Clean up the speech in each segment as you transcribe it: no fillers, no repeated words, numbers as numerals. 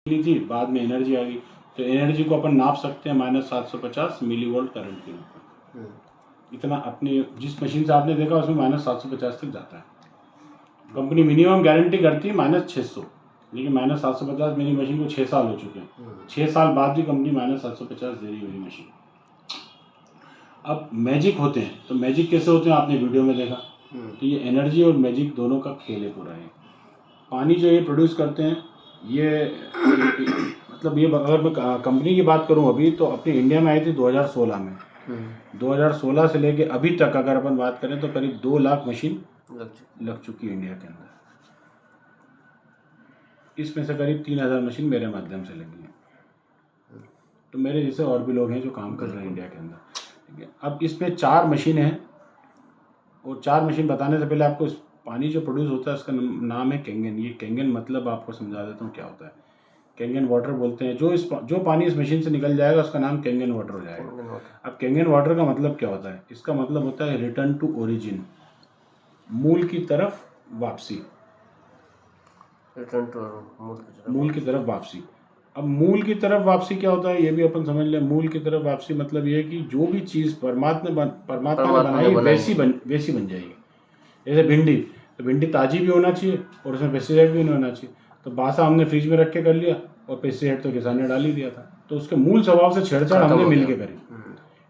ली थी, बाद में एनर्जी आ गई, तो एनर्जी को अपन नाप सकते हैं -750 मिलीवोल्ट करंट के ऊपर। इतना अपने जिस मशीन से आपने देखा उसमें -750 तक जाता है। कंपनी मिनिमम गारंटी करती है -600, लेकिन -750 मेरी मशीन को 6 साल हो चुके हैं। 6 साल बाद भी कंपनी -750 दे रही है मेरी मशीन। अब मैजिक होते हैं, तो मैजिक कैसे होते हैं आपने वीडियो में देखा। तो ये एनर्जी और मैजिक दोनों का खेल है पूरा। है पानी जो ये प्रोड्यूस करते हैं, ये मतलब ये अगर मैं कंपनी की बात करूं अभी, तो अपनी इंडिया में आई थी 2016 में। 2016 से लेके अभी तक अगर अपन बात करें तो करीब 2 लाख मशीन लग चुकी है इंडिया के अंदर। इसमें से करीब 3000 मशीन मेरे माध्यम से लगी है। तो मेरे जैसे और भी लोग हैं जो काम कर रहे हैं इंडिया के अंदर। ठीक है, अब इसमें 4 मशीन हैं, और 4 मशीन बताने से पहले आपको पानी जो प्रोड्यूस होता है उसका नाम है कैंगन। ये कैंगन मतलब आपको समझा देता हूँ क्या होता है। कैंगन वाटर बोलते हैं, जो पानी इस मशीन से निकल जाएगा उसका नाम कैंगन वाटर हो जाएगा। अब कैंगन वाटर का मतलब क्या होता है? इसका मतलब होता है रिटर्न टू ओरिजिन, मूल की तरफ वापसी। रिटर्न टू मूल की तरफ वापसी। अब मूल की तरफ वापसी क्या होता है ये भी अपन समझ लें। मूल की तरफ वापसी मतलब ये है कि जो भी चीज़ परमात्मा ने बनाई वैसी बन जाएगी। जैसे भिंडी, तो भिंडी ताज़ी भी होना चाहिए और उसमें पेस्टिसाइड भी नहीं होना चाहिए। तो बासा हमने फ्रिज में रख के कर लिया और पेस्टिसाइड तो किसान ने डाल ही दिया था, तो उसके मूल स्वभाव से छेड़छाड़ हमने मिल के करी,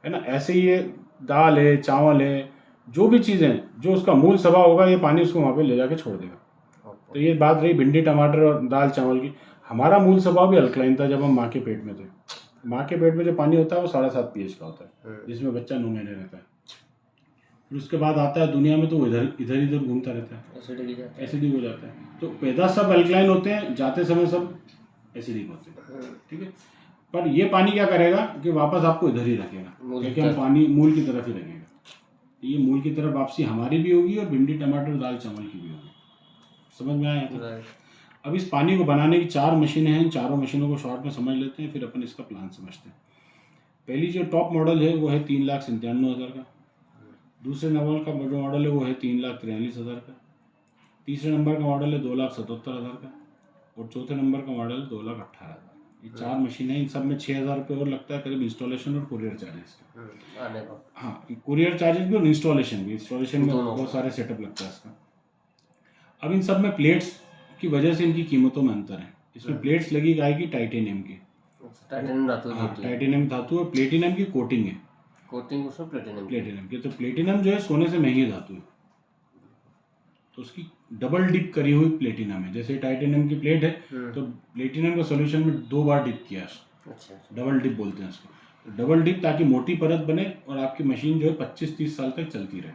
है ना। ऐसे ही ये दाल है, चावल है, जो भी चीज़ें हैं, जो उसका मूल स्वभाव होगा ये पानी उसको वहाँ पे ले जाके छोड़ देगा। तो ये बात रही भिंडी, टमाटर और दाल चावल की। हमारा मूल स्वभाव भी अल्कलाइन था जब हम माँ के पेट में थे। माँ के पेट में जो पानी होता है वो 7.5 pH का होता है, जिसमें बच्चा 9 महीने रहता है। फिर उसके बाद आता है दुनिया में तो वो इधर घूमता रहता है, एसिडिक हो जाता है। तो पैदा सब अल्कलाइन होते हैं, जाते समय सब एसिडिक होते हैं। ठीक है, पर ये पानी क्या करेगा कि वापस आपको इधर ही रखेगा, क्योंकि हम पानी मूल की तरफ ही रखेगा। ये मूल की तरफ वापसी हमारी भी होगी और भिंडी, टमाटर, दाल, चावल की भी होगी। समझ में आया? तो अब इस पानी को बनाने की 4 मशीनें हैं। चारों मशीनों को शॉर्ट में समझ लेते हैं, फिर अपन इसका प्लान समझते हैं। पहली जो टॉप मॉडल है वो है 3,97,000 का। दूसरे नंबर का जो मॉडल है वो है 3,43,000 का। तीसरे नंबर का मॉडल है 2,77,000 का, और चौथे नंबर का मॉडल है 2,18,000। ये 4 मशीनें, इन सब में 6,000 रुपये और लगता है करीब इंस्टॉलेशन और कुरियर चार्जेस का। हाँ, कुरियर चार्जेस भी और इंस्टॉलेशन भी। इंस्टॉलेशन में बहुत सारे सेटअप लगता है इसका। अब इन सब में प्लेट्स की वजह से इनकी कीमतों में अंतर है। इसमें प्लेट्स लगी आएगी टाइटेनियम की, टाइटेनियम धातु और प्लेटिनम की कोटिंग है। कोटिंग उसमें प्लेटिनम की। तो प्लेटिनम जो है सोने से महंगी धातु है, तो उसकी डबल डिप करी हुई प्लेटिनम है। जैसे टाइटेनियम की प्लेट है तो प्लेटिनम का सॉल्यूशन में 2 बार डिप किया। अच्छा, डबल डिप बोलते हैं उसको। तो डबल डिप ताकि मोटी परत बने और आपकी मशीन जो है 25-30 साल तक चलती रहे।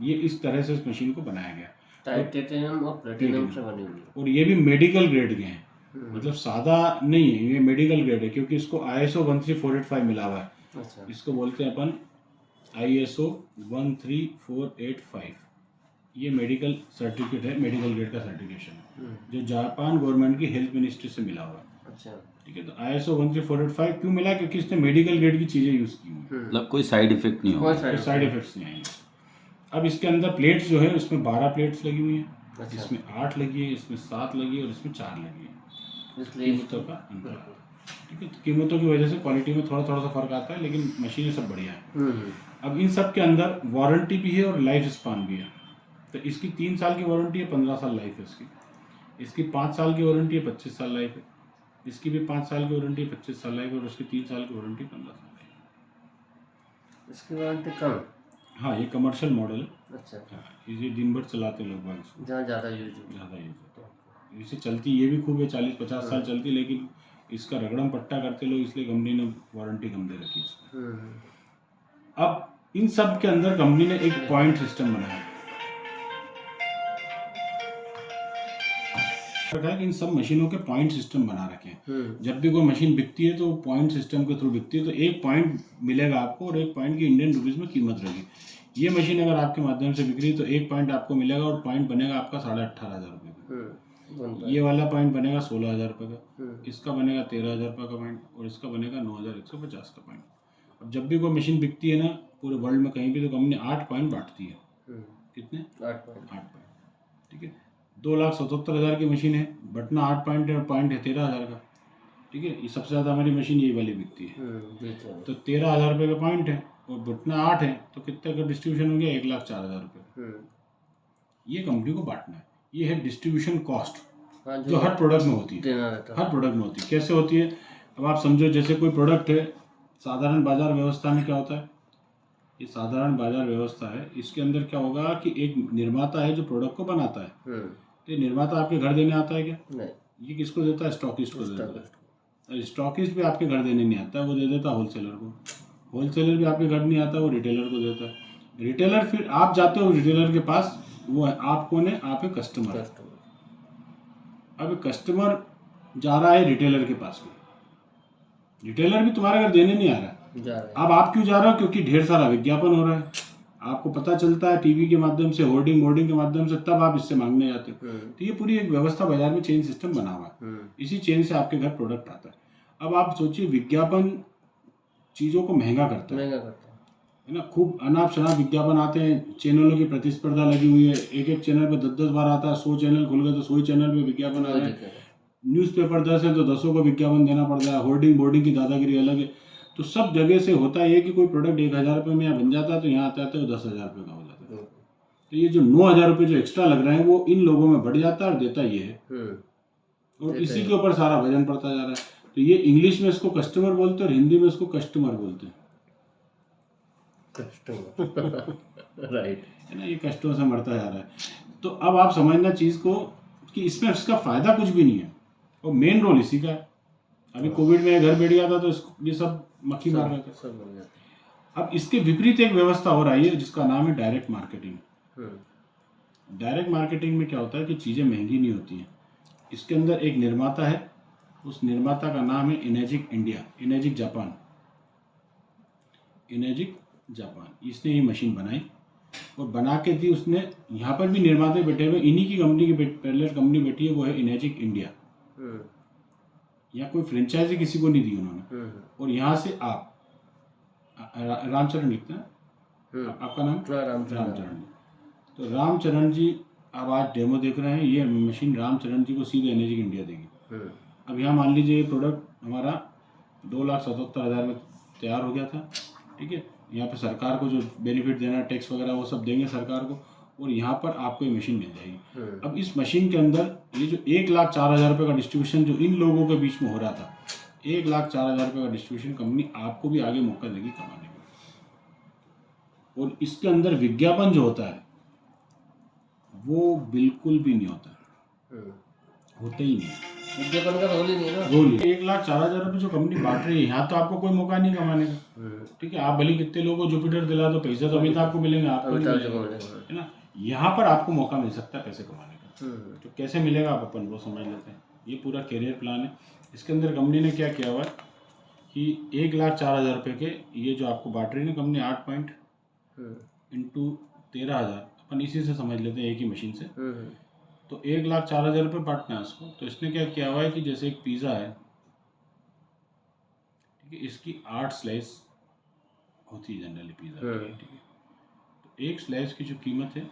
ये इस तरह से इस मशीन को बनाया गया, टाइटेनियम और प्लेटिनम से बनी हुई। और ये भी मेडिकल ग्रेड के हैं, मतलब सादा नहीं है, ये मेडिकल ग्रेड है, क्योंकि इसको ISO 13485 मिला हुआ है। अच्छा। इसको बोलते हैं अपन ISO 13485। ये मेडिकल सर्टिफिकेट है, मेडिकल ग्रेड का सर्टिफिकेशन है, जो जापान गवर्नमेंट की हेल्थ मिनिस्ट्री से मिला हुआ है। अच्छा, ठीक है। तो ISO 13485 क्यों मिला? क्योंकि इसने मेडिकल ग्रेड की चीज़ें यूज़ की हुई, मतलब कोई साइड इफेक्ट नहीं होगा, कोई साइड इफेक्ट्स नहीं आएंगे। अब इसके अंदर प्लेट्स जो है उसमें 12 प्लेट्स लगी हुई हैं। अच्छा। इसमें 8 लगी है, इसमें 7 लगी है और इसमें 4 लगी है। कीमतों का अंतर। ठीक है, तो कीमतों की वजह से क्वालिटी में थोड़ा सा फर्क आता है, लेकिन मशीनें सब बढ़िया है। अब इन सब के अंदर वारंटी भी है और लाइफ स्पान भी है। तो इसकी 3 साल की वारंटी है, 15 साल लाइफ है इसकी। इसकी 5 साल की वारंटी है, 25 साल लाइफ है। इसकी भी 5 साल की वारंटी है, 25 साल लाइफ है, और उसकी 3 साल की वारंटी 15 साल है। इसकी वारंटी कम? हाँ, ये कमर्शियल मॉडल है। अच्छा। हाँ, ये दिन भर चलाते लोग बाग इसको, जहाँ ज़्यादा यूज होता है। इसे चलती ये भी खूब है, 40-50 साल चलती, लेकिन इसका रगड़म पट्टा करते लोग, इसलिए कंपनी ने वारंटी कम दे रखी है इसको। अब इन सब के अंदर कंपनी ने एक पॉइंट सिस्टम बनाया है। इन सब मशीनों के पॉइंट सिस्टम बना रखे हैं। जब भी कोई मशीन बिकती है तो पॉइंट सिस्टम के थ्रू बिकती है, तो एक पॉइंट मिलेगा आपको और एक पॉइंट की इंडियन रुपीज़ में कीमत रहेगी। ये मशीन अगर आपके माध्यम से बिक रही है तो एक पॉइंट आपको मिलेगा और पॉइंट बनेगा आपका 18,500 रुपये का। ये वाला पॉइंट बनेगा 16,000 रुपये का, इसका बनेगा 13,000 रुपये का पॉइंट, और इसका बनेगा 9,150 का पॉइंट। अब जब भी कोई मशीन बिकती है ना पूरे वर्ल्ड में कहीं भी, तो कंपनी 8 पॉइंट बांटती है। कितने? 8 पॉइंट। ठीक है, 2,77,000 की मशीन है, बटना 8 पॉइंट है, पॉइंट है 13,000 का। ठीक है, ये सबसे ज़्यादा हमारी मशीन ये वाली बिकती है। बेच रहे हैं। तो 13,000 रुपये का पॉइंट है और घुटना 8 है, तो कितने का डिस्ट्रीब्यूशन हो गया? 1,04,000 रुपये। ये कंपनी को बांटना है। ये है डिस्ट्रीब्यूशन कॉस्ट, हाँ, जो हर प्रोडक्ट में होती है। देना रहता है। हर प्रोडक्ट में होती है। कैसे होती है? अब आप समझो, जैसे कोई प्रोडक्ट है, साधारण बाजार व्यवस्था में क्या होता है? ये साधारण बाजार व्यवस्था है, इसके अंदर क्या होगा कि एक निर्माता है जो प्रोडक्ट को बनाता है। तो ये निर्माता आपके घर देने आता है क्या? नहीं। ये किसको देता है? स्टॉकिस्ट को देता है। स्टॉकिस्ट भी आपके घर देने नहीं आता है, वो दे देता है होलसेलर को। होलसेलर भी आपके घर नहीं आता, वो रिटेलर को देता है। रिटेलर, फिर आप जाते हो रिटेलर के पास, वो है आप कौन है? आप है कस्टमर। अब कस्टमर जा रहा है रिटेलर के पास में, रिटेलर भी तुम्हारे घर देने नहीं आ रहा है। अब आप क्यों जा रहे हो? क्योंकि ढेर सारा विज्ञापन हो रहा है, आपको पता चलता है टीवी के माध्यम से, होर्डिंग के माध्यम से, तब आप इससे मांगने जाते हो। तो ये पूरी एक व्यवस्था बाजार में चेन सिस्टम बना हुआ है। इसी चेन से आपके घर प्रोडक्ट आता है। अब आप सोचिए, विज्ञापन चीज़ों को महंगा करता है ना। खूब अनाप शनाप विज्ञापन आते हैं, चैनलों की प्रतिस्पर्धा लगी हुई है, एक चैनल पे 10 बार आता है, 100 चैनल खुल गए तो 100 चैनल पे विज्ञापन आ रहा है। न्यूज़पेपर 10 है तो 10 को विज्ञापन देना पड़ता है, बोर्डिंग की दादागिरी अलग है। तो सब जगह से होता है कि कोई प्रोडक्ट 1,000 रुपये में यहाँ बन जाता है, तो यहाँ आते आते 10,000 रुपये का हो जाता है। तो ये जो 9,000 रुपये जो एक्स्ट्रा लग रहे हैं, वो इन लोगों में बढ़ जाता है और देता ये है, और इसी के ऊपर सारा वजन पड़ता जा रहा है। तो ये इंग्लिश में इसको कस्टमर बोलते हैं और हिंदी में इसको कस्टमर बोलते हैं। राइट है ना, ये कष्टों से मरता जा रहा है। तो अब आप समझना चीज़ को कि इसमें इसका फायदा कुछ भी नहीं है, और मेन रोल इसी का है। अभी कोविड में घर बैठ गया था तो ये सब मक्खी मार रहे थे। अब इसके विपरीत एक व्यवस्था हो रही है जिसका नाम है डायरेक्ट मार्केटिंग। डायरेक्ट मार्केटिंग में क्या होता है कि चीज़ें महंगी नहीं होती हैं। इसके अंदर एक निर्माता है, उस निर्माता का नाम है इनेजिक इंडिया, इनेजिक जापान। इसने ये मशीन बनाई और बना के दी उसने। यहाँ पर भी निर्माता बैठे हुए, इन्हीं की कंपनी की पैरेलल कंपनी बैठी है, वो है इनेजिक इंडिया। यहाँ कोई फ्रेंचाइजी किसी को नहीं दी उन्होंने। और यहाँ से आप रामचरण लिखते हैं, आपका नाम? रामचरण। तो रामचरण जी अब आज डेमो देख रहे हैं, ये मशीन रामचरण जी को सीधे इनेजिक इंडिया देगी। अब यहाँ मान लीजिए ये प्रोडक्ट हमारा 2,77,000 में तैयार हो गया था, ठीक है। यहाँ पे सरकार को जो बेनिफिट देना, टैक्स वगैरह वो सब देंगे सरकार को, और यहाँ पर आपको ये मशीन मिल जाएगी। अब इस मशीन के अंदर ये जो 1,04,000 रुपये का डिस्ट्रीब्यूशन जो इन लोगों के बीच में हो रहा था, 1,04,000 रुपये का डिस्ट्रीब्यूशन कंपनी आपको भी आगे मौका देगी कमाने का। और इसके अंदर विज्ञापन जो होता है वो बिल्कुल भी नहीं होता, होता ही नहीं है। विज्ञापन का रोल ही नहीं है ना। रोल 1,04,000 रुपये जो कंपनी बांट रही है, यहाँ तो आपको कोई मौका नहीं कमाने का, ठीक है। आप भले कितने लोगों को जुपिटर दिला दो, पैसा तो अमिताभ आपको मिलेंगे, आपको नहीं मिलेगा, है ना। यहाँ पर आपको मौका मिल सकता है पैसे कमाने का। तो कैसे मिलेगा आप अपन वो समझ लेते हैं। ये पूरा करियर प्लान है। इसके अंदर कंपनी ने क्या किया हुआ है कि 1,04,000 रुपये के ये जो आपको बांट रही है ना कंपनी, 8 पॉइंट इंटू 13,000, अपन इसी से समझ लेते हैं एक ही मशीन से। तो 1,04,000 रुपये बांटना है उसको। तो इसने क्या किया हुआ है कि जैसे एक पिज़्ज़ा है, ठीक है, इसकी 8 स्लाइस होती है जनरली पिज़्ज़ा की, ठीक है। तो एक स्लाइस की जो कीमत है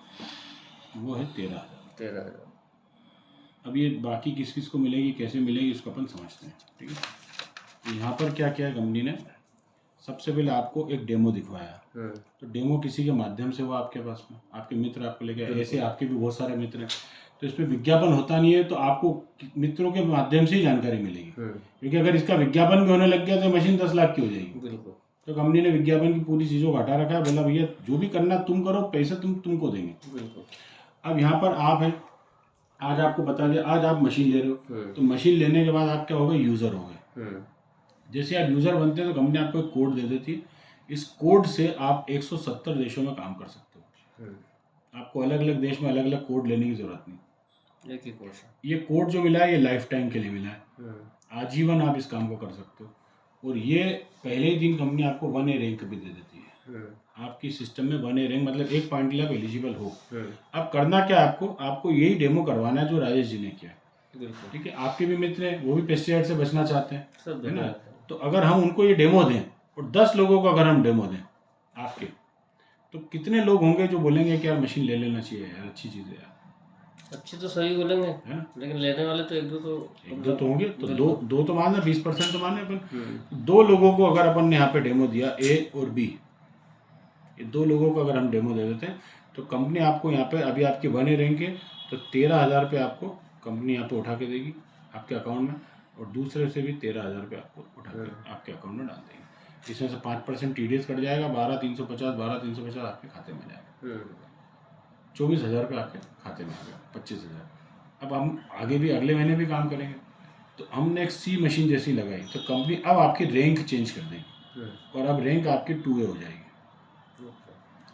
वो है 13,000। अब ये बाकी किस किस को मिलेगी, कैसे मिलेगी, इसको अपन समझते हैं, ठीक है। तो यहाँ पर क्या किया कंपनी ने, सबसे पहले आपको एक डेमो दिखवाया। तो डेमो किसी के माध्यम से वो आपके पास में, आपके मित्र आपको लेके आए, ऐसे आपके भी बहुत सारे मित्र हैं। तो इसमें विज्ञापन होता नहीं है, तो आपको मित्रों के माध्यम से ही जानकारी मिलेगी, क्योंकि अगर इसका विज्ञापन भी होने लग गया तो मशीन 10 लाख की हो जाएगी। तो कंपनी ने विज्ञापन की पूरी चीज़ों को हटा रखा है, बोला भैया जो भी करना तुम करो, पैसे तुमको देंगे। अब यहाँ पर आप हैं, आज आपको बता दिया, आज आप मशीन ले रहे हो, तो मशीन लेने के बाद आप क्या हो गए, यूज़र हो गए। जैसे आप यूज़र बनते हैं तो कंपनी आपको एक कोड दे देती है। इस कोड से आप 170 देशों में काम कर सकते हो। आपको अलग अलग देश में अलग अलग कोड लेने की ज़रूरत नहीं, एक ही कोड। ये कोड जो मिला है ये लाइफ टाइम के लिए मिला है, आजीवन आप इस काम को कर सकते हो। और ये पहले ही दिन कंपनी आपको 1A रैंक भी दे देती है। आपकी सिस्टम में 1A रैंक मतलब 1 पॉइंट के लिए आप एलिजिबल हो। अब करना क्या है, आपको यही डेमो करवाना है जो राजेश जी ने किया, ठीक है। आपके भी मित्र हैं, वो भी पेस्टिसाइड से बचना चाहते हैं, है ना। तो अगर हम उनको ये डेमो दें और 10 लोगों को अगर हम डेमो दें आपके, तो कितने लोग होंगे जो बोलेंगे कि यार मशीन ले लेना चाहिए यार, अच्छी चीज़ है यार। अच्छी तो सही बोलेंगे, हैं? लेकिन लेने वाले तो एक दो तो होंगे, तो दो तो माने, 20% तो माने अपन। हम्म, 2 लोगों को अगर अपन ने यहाँ पे डेमो दिया, ए और बी, ये 2 लोगों को अगर हम डेमो दे देते हैं तो कंपनी आपको यहाँ पे, अभी आपकी 1 रैंक है तो 13,000 रुपये आपको कंपनी यहाँ पे उठा के देगी आपके अकाउंट में, और दूसरे से भी 13,000 रुपये आपको उठा के आपके अकाउंट में डाल देगी। इसमें से 5% TDS कट जाएगा, 12,350 आपके खाते में जाएगा, 24,000 रुपये आपके खाते में आ गया, 25,000। अब हम आगे भी अगले महीने भी काम करेंगे, तो हमने एक सी मशीन जैसी लगाई, तो कंपनी अब आपकी रैंक चेंज कर देगी, और अब रैंक आपकी 2A हो जाएगी।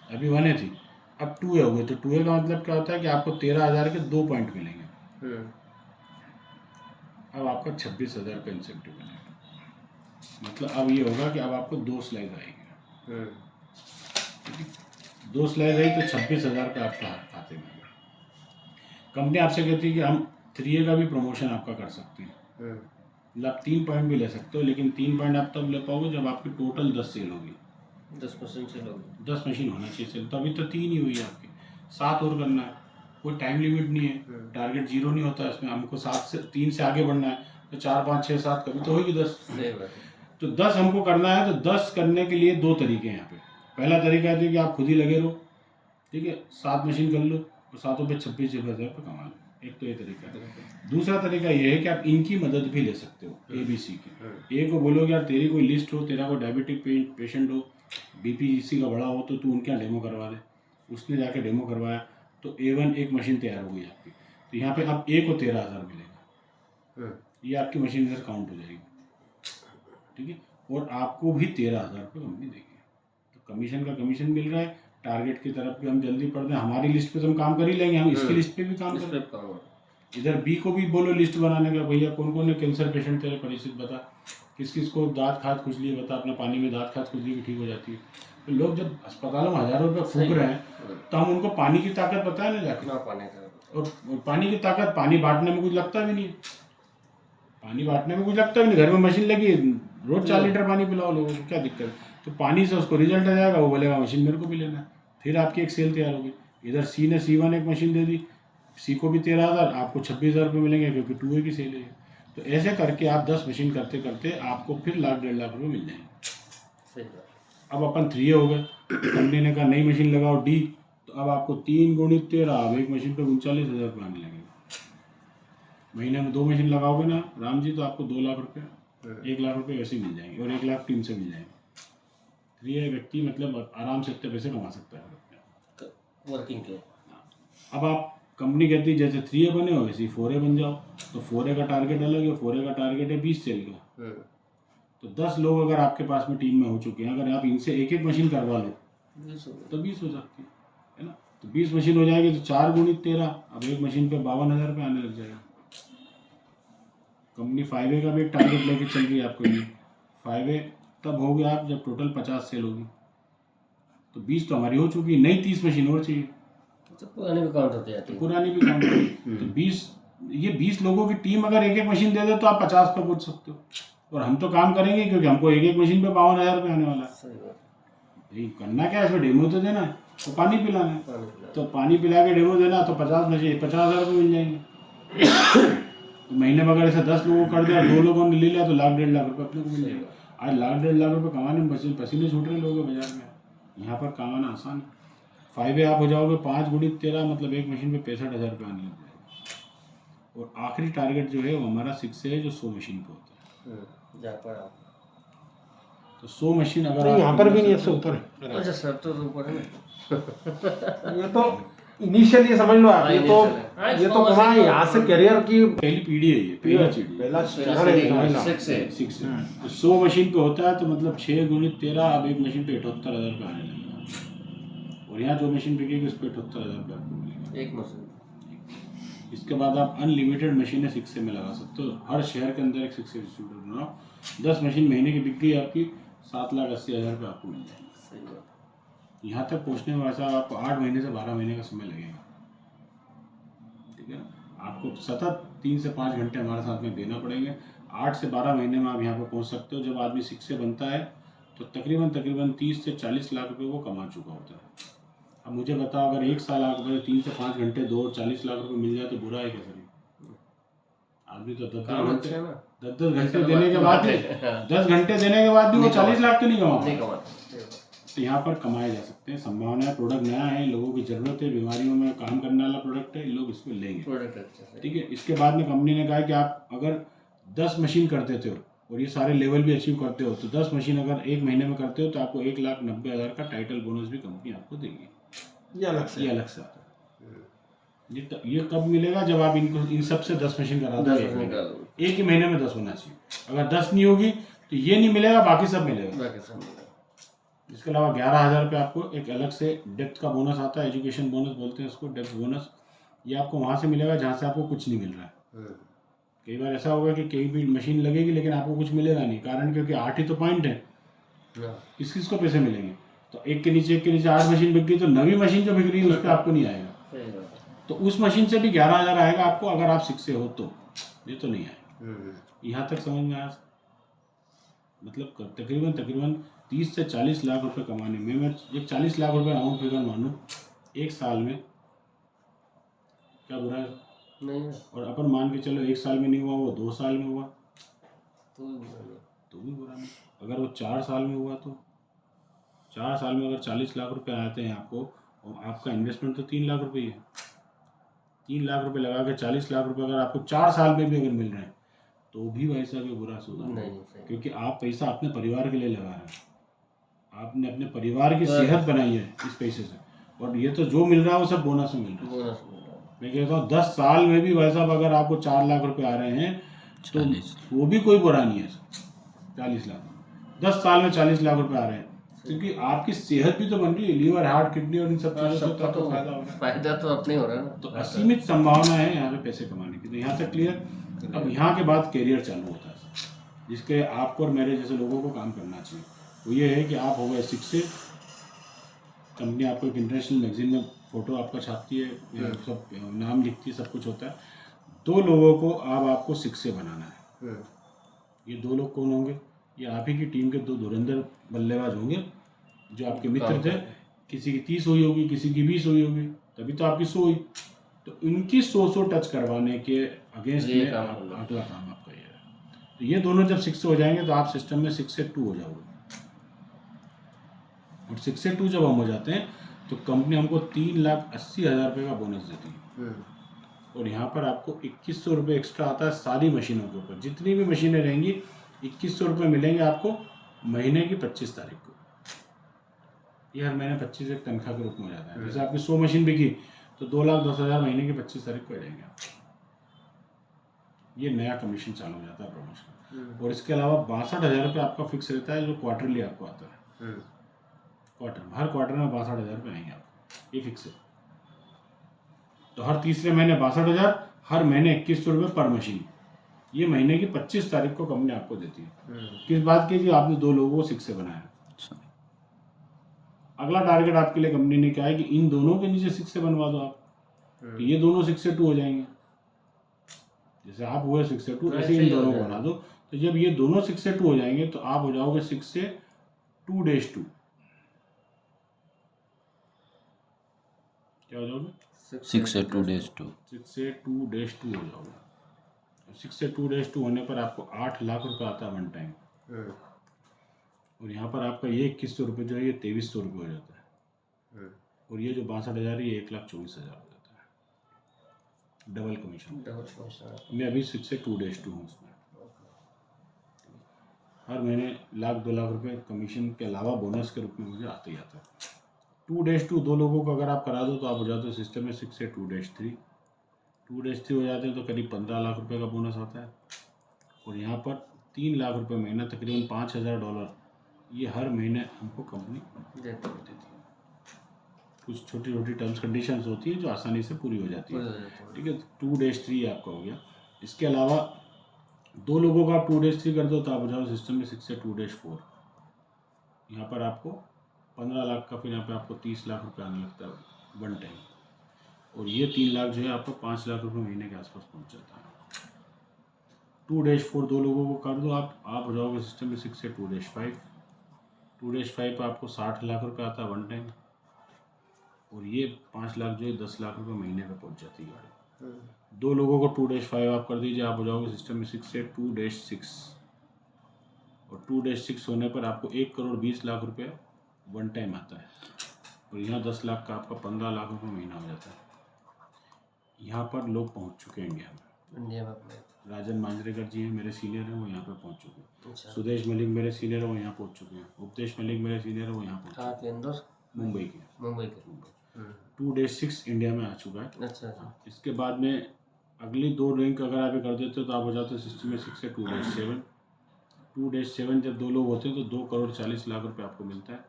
अभी 1A थी, अब 2A हो गई, तो 2A का मतलब क्या होता है कि आपको 13,000 के 2 पॉइंट मिलेंगे। अब आपका 26,000 का इंसेंटिव मिलेगा। मतलब अब ये होगा कि अब आपको 2 स्लाइड आएगी, 2 स्लाइड आई तो 26,000 का आपका खाते में आएगा। कंपनी आपसे कहती है कि हम 3A का भी प्रमोशन आपका कर सकते हैं, मतलब आप 3 पॉइंट भी ले सकते हो, लेकिन 3 पॉइंट आप तब ले पाओगे जब आपकी टोटल 10 सेल होगी, 10% से लोग 10 मशीन होना चाहिए सेल। तो अभी तो 3 ही हुई है आपकी, 7 और करना है, कोई टाइम लिमिट नहीं है, टारगेट 0 नहीं होता इसमें, हमको 3 से आगे बढ़ना है, तो 4 5 6 7 कभी तो होगी 10। तो 10 हमको करना है, तो 10 करने के लिए 2 तरीके हैं यहाँ पे। पहला तरीका है कि आप खुद ही लगे रहो, ठीक है, 7 मशीन कर लो और 7 पे 26,000 रुपये कमा लो, एक तो ये तरीका है। दूसरा तरीका ये है कि आप इनकी मदद भी ले सकते हो, ABC की। ए को बोलोगे यार तेरी कोई लिस्ट हो, तेरा कोई डायबिटिक पेशेंट हो, BPC का बड़ा हो, तो तू उनके यहाँ डेमो करवा दे। उसने जाके डेमो करवाया तो A1 एक मशीन तैयार हो गई आपकी, तो यहाँ पे अब A को 13,000 मिलेगा, ये आपकी मशीन इधर काउंट हो जाएगी, ठीक है, और आपको भी 13,000 रुपये कंपनी देगी। तो कमीशन का कमीशन मिल रहा है, टारगेट की तरफ भी हम जल्दी पढ़ दें, हमारी लिस्ट पे तो हम काम कर ही लेंगे, हम इसकी लिस्ट पे भी काम करें। इधर बी को भी बोलो लिस्ट बनाने का, भैया कौन कौन है कैंसर पेशेंट तेरे परिचित, बता किस किस को दांत खाद खुजली है, बता, अपना पानी में दांत खाद खुजली भी ठीक हो जाती है। तो लोग जब अस्पतालों में हज़ारों रुपये फूक रहे हैं, तो हम उनको पानी की ताकत बताएं ना जाकर, और पानी की ताकत, पानी बांटने में कुछ लगता भी नहीं, पानी बांटने में कुछ लगता भी नहीं, घर में मशीन लगी है, रोज 4 लीटर पानी पिलाओ लोगों को, क्या दिक्कत है। तो पानी से उसको रिजल्ट आ जाएगा, वो बोलेगा मशीन मेरे को भी लेना है, फिर आपकी एक सेल तैयार होगी। इधर सी ने C1 एक मशीन दे दी, सी को भी 13,000, आपको 26,000 रुपये मिलेंगे क्योंकि 2A की सेल है। तो ऐसे करके आप 10 मशीन करते करते आपको फिर 1,00,000-1,50,000 रुपये मिल जाएंगे। अब अपन 3A हो गए, कंपनी ने कहा नई मशीन लगाओ D, तो अब आपको 3 गुणित 13, अब एक मशीन पे 39,000 रुपये आने लगेगा। महीने में 2 मशीन लगाओगे ना राम जी, तो आपको 2,00,000 रुपये, 1,00,000 रुपये वैसे ही मिल जाएंगे, और 1,00,000 टीम से मिल जाएंगे। 3A व्यक्ति मतलब आराम से इतने पैसे कमा सकता है वर्किंग के। अब आप कंपनी कहती है जैसे 3A बने हो वैसे ही 4A बन जाओ, तो 4A का टारगेट अलग है, 4A का टारगेट है 20 सेल का, तो 10 लोग अगर आपके पास में टीम में हो चुके हैं, अगर आप इनसे एक एक मशीन करवा लो तो 20 हो जाती है ना, तो 20 मशीन हो जाएगी, तो 4 गुणित 13, अब एक मशीन पे 52,000 रुपये आने लग जाएगा। कंपनी 5A का भी एक टारगेट लेके चल रही है आपके लिए। 5A तब होगी आप जब टोटल 50 सेल होगी, तो 20 तो हमारी हो चुकी, नई 30 मशीन और चाहिए, तो पुरानी भी काउंट होती जाती है, पुरानी भी काउंट होगी। तो 20 लोगों की टीम अगर एक एक मशीन दे दे तो आप 50 पे पूछ सकते हो, और हम तो काम करेंगे क्योंकि हमको एक एक मशीन पे 52,000 रुपये आने वाला है। सही बात भाई करना क्या है, इसमें डेमो तो देना है, तो पानी पिलाना है, है। तो पानी पिला के डेमो देना, तो 50 मशीन 50,000 रुपये मिल जाएंगे। तो महीने में अगर ऐसे 10 लोगों को कर दिया, 2 लोगों ने ले लिया, तो 1,00,000-1,50,000 रुपये अपने को मिल जाएगा। आज 1,00,000-1,50,000 रुपये कमाने में पसीने छूट रहे हैं लोगों के बाजार में, यहाँ पर कमाना आसान है। 5A आप हो जाओगे 5 गुणित 13, मतलब एक मशीन पे 65,000 रुपये आने लग जाएगा। और आखिरी टारगेट जो है वो हमारा 6A है, जो 100 मशीन पे होता है। जहाँ पर आप तो 100 मशीन अगर नहीं, यहाँ पर भी नहीं है, 100 ऊपर है। अच्छा सर, तो ऊपर है ना। ये तो इनिशियल, ये समझ लो आप, ये तो कमाए यहाँ से करियर की पहली पीढ़ी है, ये पहला चीड़ी, पहला सिक्स 6 है। तो 100 मशीन पे होता है, तो मतलब 6 गुणित 13, अब एक मशीन पे 78,000 रुपये आने लगेगा, और यहाँ जो मशीन बिकेगी उस पर 78,000 रुपये आपको मिलेगा एक मशीन। इसके बाद आप अनलिमिटेड मशीनें 6A में लगा सकते हो, हर शहर के अंदर एक 6A डिस्ट्रीब्यूटर बनाओ, 10 मशीन महीने की बिक गई आपकी, 7,80,000 रुपये आपको मिल जाएंगे। सही बात। यहाँ तक पहुँचने में वैसा आपको 8 महीने से 12 महीने का समय लगेगा, ठीक है ना। आपको सतत 3 से 5 घंटे हमारे साथ में देना पड़ेंगे, 8 से 12 महीने में आप यहाँ पर पहुँच सकते हो। जब आदमी 6A बनता है तो तकरीबन 30 से 40 लाख रुपये वो कमा चुका होता है। अब मुझे बताओ, अगर 1 साल आपको 3 से 5 घंटे दो और 40 लाख रुपए मिल जाए तो बुरा है क्या सर? आदमी तो काम अच्छा है ना, 10 घंटे देने के बाद भी 10 घंटे देने के बाद भी वो 40 लाख तो नहीं नहीं कमा। कमाते। तो यहाँ पर कमाए जा सकते हैं, संभावना है। प्रोडक्ट नया है, लोगों की जरूरत है, बीमारियों में काम करने वाला प्रोडक्ट है, लोग इसको लेंगे। प्रोडक्ट अच्छा है। ठीक है। इसके बाद में कंपनी ने कहा कि आप अगर 10 मशीन कर देते हो और ये सारे लेवल भी अचीव करते हो तो 10 मशीन अगर 1 महीने में करते हो तो आपको 1,90,000 का टाइटल बोनस भी कंपनी आपको देगी। ये अलग से ये अलग से आता है। ये कब मिलेगा? जब आप इनको इन सब से 10 मशीन करा दो। 10 मशीन करा दो। एक ही महीने में 10 होना चाहिए। अगर 10 नहीं होगी तो ये नहीं मिलेगा, बाकी सब मिलेगा। बाकी सब मिलेगा। इसके अलावा 11,000 रुपये आपको एक अलग से डेप्थ का बोनस आता है, एजुकेशन बोनस बोलते हैं उसको, डेप्थ बोनस। ये आपको वहाँ से मिलेगा जहाँ से आपको कुछ नहीं मिल रहा है। कई बार ऐसा होगा कि कहीं भी मशीन लगेगी लेकिन आपको कुछ मिलेगा नहीं, कारण क्योंकि 8 ही तो पॉइंट है। किस किस को पैसे मिलेंगे? तो एक के नीचे 8 मशीन बिक गई तो नवी मशीन जो बिक रही है उस पर आपको नहीं आएगा। तो उस मशीन से भी 11,000 आएगा आपको, अगर आप 6 से हो तो। ये तो नहीं आएगा। यहाँ तक समझ में आया? मतलब तकरीबन 30 से 40 लाख रुपए कमाने में, मैं एक 40 लाख रुपए राउंड फिगर मानूं एक साल में, क्या बुरा है? नहीं, और अपन मान के चलो 1 साल में नहीं हुआ, वो 2 साल में हुआ तो भी बुरा नहीं। तो भी बुरा नहीं। अगर वो 4 साल में हुआ तो 4 साल में अगर 40 लाख रुपए आते हैं आपको, और आपका इन्वेस्टमेंट तो 3 लाख रुपए ही है। 3 लाख रुपए लगा के 40 लाख रुपए अगर आपको 4 साल में भी अगर मिल रहे हैं तो भी वैसा भी बुरा सौदा नहीं, क्योंकि आप पैसा अपने परिवार के लिए लगा रहे हैं। आपने अपने परिवार की सेहत बनाई है इस पैसे से, और ये तो जो मिल रहा है वो सब बोनस में मिल रहा है। बोनस मिल रहा है। मैं कहता हूँ 10 साल में भी वैसा अगर आपको 4 लाख रुपए आ रहे हैं तो वो भी कोई बुरा नहीं है। 40 लाख 10 साल में 40 लाख रुपए आ रहे हैं, क्योंकि आपकी सेहत भी तो बन रही है, लीवर, हार्ट, किडनी और इन सब चीज़ों से तो आपको फायदा हो रहा है। फायदा तो अपने हो रहा है ना। तो असीमित संभावना है यहाँ पे पैसे कमाने की। तो यहाँ तक क्लियर। अब यहाँ के बाद कैरियर चालू होता है जिसके आपको और मेरे जैसे लोगों को काम करना चाहिए। वो ये है कि आप हो गए 6 से, कंपनी आपको एक इंटरनेशनल मैगजीन में फोटो आपका छापती है, सब नाम लिखती है, सब कुछ होता है। 2 लोगों को आपको 6 से बनाना है। ये 2 लोग कौन होंगे? ये आप ही की टीम के 2 धुरंधर बल्लेबाज होंगे जो आपके मित्र थे। किसी की 30 हुई होगी, किसी की 20 हुई होगी, तभी तो आपकी 100 हुई। तो इनकी 100 टच करवाने के अगेंस्ट में अगला काम आपका ये है। तो ये दोनों जब 6 से हो जाएंगे तो आप सिस्टम में 6 से 2 हो जाओगे, और 6 से 2 जब हम हो जाते हैं तो कंपनी हमको 3,80,000 रुपये का बोनस देती है। और यहाँ पर आपको 2,100 रुपये एक्स्ट्रा आता है सारी मशीनों के ऊपर। जितनी भी मशीनें रहेंगी 2,100 रुपये मिलेंगे आपको महीने की 25 तारीख को। ये हर महीने 25 एक तनख्वाह के रूप में हो जाता है। जैसे आपकी 100 मशीन बिकी तो 2,10,000 महीने की 25 तारीख को आ जाएंगे आप। ये नया कमीशन चालू हो जाता है प्रमोशन। और इसके अलावा 62,000 रुपये आपका फिक्स रहता है जो क्वार्टरली आपको आता है। हर क्वार्टर में 62,000 रुपये आएंगे आपको, ये फिक्स है। तो हर तीसरे महीने 62,000, हर महीने 2,100 रुपये पर मशीन। ये महीने की 25 तारीख को कंपनी आपको देती है। किस बात की? आपने 2 लोगों को 6 से बनाया। अगला टारगेट आपके लिए कंपनी ने क्या है कि इन दोनों के नीचे 6 से बनवा दो आप, तो ये दोनों 6 से 2 हो जाएंगे। जैसे आप हुए 6 से 2, ऐसे इन दोनों को बना दो। तो जब ये दोनों 6 से 2 हो जाएंगे तो आप हो जाओगे 6 से 2-2। क्या हो जाओगे? 6 से 2-2। 6 से 2-2 हो जाओगे। 6 से 2-2 होने पर आपको 8 लाख रुपए आता है वन टाइम। और यहाँ पर आपका ये 2,100 रुपये जो है ये 2,300 रुपये हो जाता है। और ये जो 62,000 है ये 1,24,000 हो जाता है। Double commission. मैं अभी 6 से 2-2 हूँ उसमें। हर महीने 1,00,000-2 लाख रुपए कमीशन के अलावा बोनस के रूप में मुझे आते ही आता है। 2-2 2 लोगों को अगर आप करा दो तो आप हो जाते हो सिस्टम में 6 से 2-3। 2-3 हो जाते हैं तो करीब 15 लाख रुपए का बोनस आता है। और यहाँ पर 3 लाख रुपए महीना, तकरीबन $5,000 ये हर महीने हमको कंपनी देती है। कुछ छोटी छोटी टर्म्स कंडीशंस होती है जो आसानी से पूरी हो जाती है। ठीक है, 2-3 आपका हो गया। इसके अलावा 2 लोगों का आप 2-3 कर दो तो आप हो जाओ सिस्टम में 6 से 2-4। यहाँ पर आपको 15 लाख का, फिर यहाँ पे आपको 30 लाख रुपये आने लगता है वन टाइम। और ये 3 लाख जो है आपको 5 लाख रुपये महीने के आसपास पहुँच जाता है। 2-4 2 लोगों को कर दो आप हो जाओगे सिस्टम में 6 से 2-5। 2-5 पर आपको 60 लाख रुपये आता है वन टाइम। और ये 5 लाख जो है 10 लाख रुपए महीने पे पहुंच जाती है गाड़ी। हम्म, 2 लोगों को 2-5 आप कर दीजिए, आप हो जाओगे सिस्टम में 6 से 2-6, और 2-6 होने पर आपको 1,20,00,000 रुपये वन टाइम आता है, और यहाँ 10 लाख का आपका 15 लाख रुपये महीना हो जाता है। यहाँ पर लोग पहुँच चुके हैं इंडिया में। इंडिया में अपने। राजन मांजरेकर जी हैं, मेरे सीनियर हैं, वो यहाँ पे पहुँच चुके हैं। अच्छा। सुदेश मलिक मेरे सीनियर है, वो यहाँ पहुँच चुके हैं। उपदेश मलिक मेरे सीनियर है, वो यहाँ पहुँच कहाँ चुके के इंदौर? हैं, मुंबई के। मुंबई के। 2-6 इंडिया में आ चुका है। अच्छा अच्छा। इसके बाद में अगली 2 रैंक अगर आप ये कर देते हो तो आप हो जाते हो सिस्टम में 6 से 2-7। 2-7 जब 2 लोग होते हैं तो 2,40,00,000 रुपये आपको मिलता है,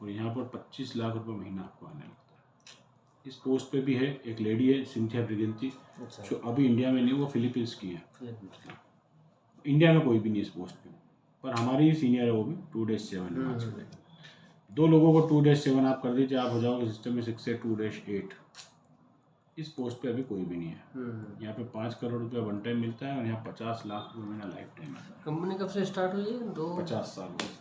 और यहाँ पर 25 लाख रुपये महीना आपको आने लगता है। इस पोस्ट पे भी है एक लेडी है, सिंथिया ब्रिगेंती, अच्छा। जो अभी इंडिया में नहीं, वो फिलीपींस की है। फिलिपींस। इंडिया में कोई भी नहीं इस पोस्ट पे, पर हमारी ही सीनियर है वो भी। 2-7 में आ चुके हैं। 2 लोगों को 2-7 आप कर दीजिए, आप हो जाओगे सिस्टम में 6 से 2-8। इस पोस्ट पे अभी कोई भी नहीं है। यहाँ पे 5 करोड़ रुपया वन टाइम मिलता है, और यहाँ 50 लाख रुपये महीना लाइफ टाइम है। कंपनी कब से स्टार्ट हुई है? 50 साल